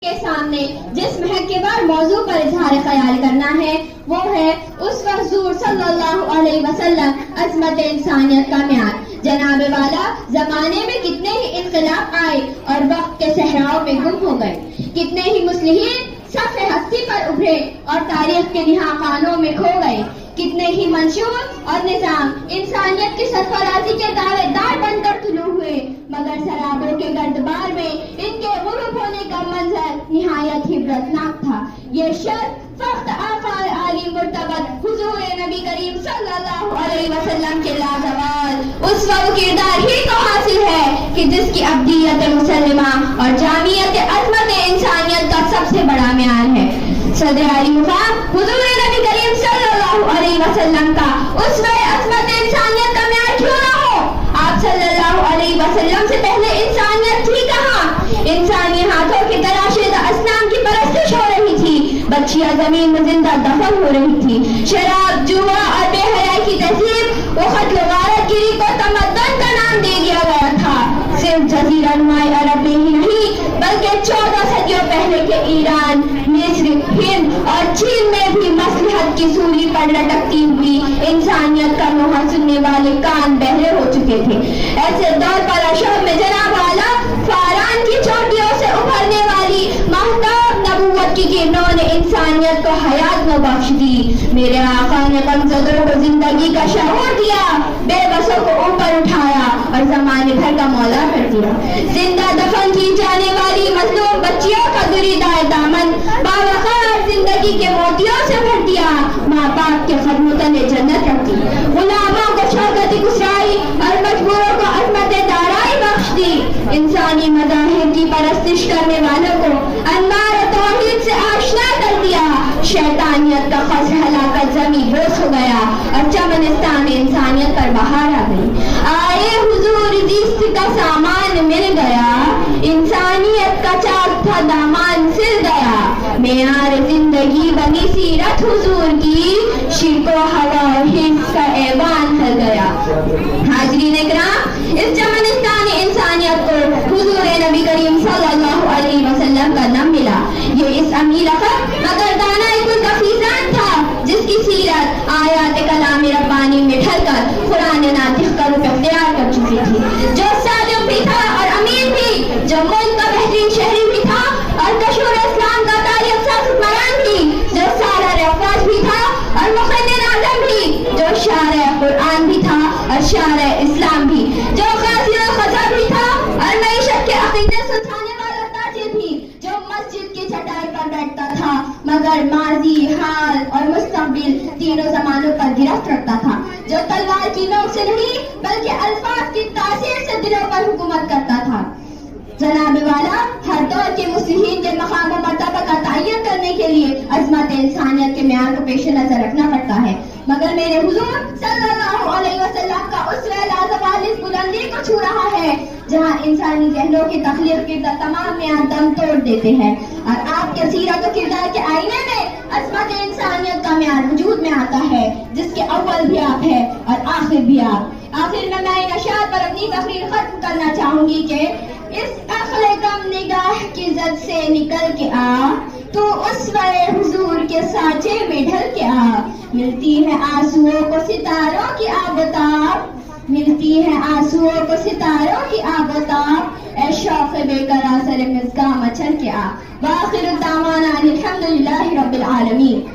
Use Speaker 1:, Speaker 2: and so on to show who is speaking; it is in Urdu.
Speaker 1: کے سامنے جس مہک کے بعد موضوع پر اظہار خیال کرنا ہے وہ ہے اس حضور صلی اللہ علیہ وسلم عظمت انسانیت کا معیار۔ جناب والا زمانے میں کتنے ہی انقلاب آئے اور وقت کے صحراؤں میں گم ہو گئے، کتنے ہی مصلحین صف ہستی پر ابھرے اور تاریخ کے نہا خانوں میں کھو گئے، کتنے ہی منشور اور نظام انسانیت کی سرفرازی کے دعوے دار بن کر طلوع ہوئے، مگر سرابوں کے گردبار میں ان کے غروب ہونے کا منظر نہایت عبرتناک تھا۔ یہ شرف فخر آقا عالی مرتبط حضور نبی کریم صلی اللہ علیہ وسلم کے لازوال اس وہ کردار ہی کو حاصل ہے کہ جس کی ابدیت مسلمہ اور جامعیت عظمت انسانیت کا سب سے بڑا معیار ہے۔ صدر علی مقام حضور نبی کریم صلی اللہ علیہ وسلم کا اس وہ عظمت انسانیت کا معیار کیوں نہ ہو؟ آپ صلی اللہ علیہ وسلم سے پہلے انسانیت تھی کہاں؟ انسانی ہاتھوں کی تراشیدہ اصنام کی پرستش ہو رہی تھی، بچیاں زمین میں زندہ دفن ہو رہی تھی، شراب، جوا اور بے حیائی کی تہذیب و قتل و غارت گیری کو تمدن کا نام دے دیا گیا تھا۔ صرف جزیرہ نمائی عرب میں ہی نہیں بلکہ 14 صدیوں پہلے کے ایران، مصر، ہند اور چین میں بھی مصلحت کی سولی پر لٹکتی ہوئی انسانیت کا نوحہ سننے والے کان بہرے ہو چکے تھے۔ ایسے دور پر اشرف میں جناب والا فاران کی چوٹیوں سے ابھرنے والی مہتاب نبوت کی کرنوں نے انسانیت کو حیات نو بخش دی۔ میرے آقا نے غمزدوں کو زندگی کا شعور دیا، بے بسوں کو اوپر اٹھایا اور زمانے بھر کا مولا کر دیا۔ زندہ دفن کی جانے والی مظلوم بچیوں کا دریدہ دامن باوقار زندگی کے موتیوں سے بھر دیا، ماں باپ کے قدموں تلے جنت رکھ دی، غلاموں کو شوکت گسرائی اور مجبوروں کو عظمت دارائی بخش دی۔ انسانی مذاہب کی پرستش کرنے والوں کو انوار توحید سے آشنا کر دیا، شیطانیت کا قصر ہلاکت زمین بوس ہو گیا اور چمنستان انسانیت پر بہار آ گئی۔ آئے حضور زیست کا سامان مل گیا، انسانیت کا چاک تھا دامان سل گیا، معیار زندگی بنی سیرت حضور کی، شرک و ہوا حفظ کا ایوان ہل گیا۔ حاضرین اکرام، اس چمنستان انسانیت کو حضور نبی کریم صلی اللہ علیہ وسلم کا نام ملا۔ یہ اس امیل اخر مگر دانا الکفیزان تھا جس کی سیرت آیات کلام ربانی میں ڈھل کر قرآن ناطق کا رخ اختیار کر چکی تھی، جو صادق بھی تھا اور امین بھی، جو ملک کا بہترین شہری بھی تھا اور کشور اسلام کا تاریخ سازت مران بھی، جو سالار افواج بھی تھا اور مخنن اعظم بھی، جو شارع قرآن بھی تھا اور شارع اسلام بھی، جو غازی الخزا بھی تھا اور معیشت کے عقیدے سلجھانے والا تاجر بھی، جو مسجد کی چٹائی پر بیٹھتا تھا مگر ماضی، حال اور مستقبل تینوں زمانوں پر گرفت رکھتا تھا، جو تلوار کی نوک سے نہیں بلکہ الفاظ کی تاثیر سے دلوں پر حکومت کرتا تھا۔ جناب والا ہر دور کے مصلحین کے مقام و مرتبہ کا تعین کرنے کے لیے عظمت انسانیت کے معیار کو پیش نظر رکھنا پڑتا ہے، مگر میرے حضور صلی اللہ علیہ وسلم کا اسوہ لازوال اس بلندی کو چھو رہا ہے جہاں انسانی ذہنوں کی تخلیق کردہ تمام معیار دم توڑ دیتے ہیں، اور آپ کے سیرت و کردار کے آئینے میں عظمت انسانیت کا معیار وجود میں آتا ہے جس کے اول بھی آپ ہے اور آخر بھی آپ۔ آخر میں ان اشعار پر اپنی تقریر ختم کرنا چاہوں گی کہ اس عقل کم نگاہ کی زد سے نکل کے آ، تو اسوہ حضور کے سانچے میں ڈھل کے آ، ملتی ہے آنسوؤں کو ستاروں کی آبتاب، ملتی ہے آنسوؤں کو ستاروں کی آبتاب، اے شوق بے قرار سر مزگاں مچل کے آ۔ وآخر الدعوانا الحمدللہ رب العالمین۔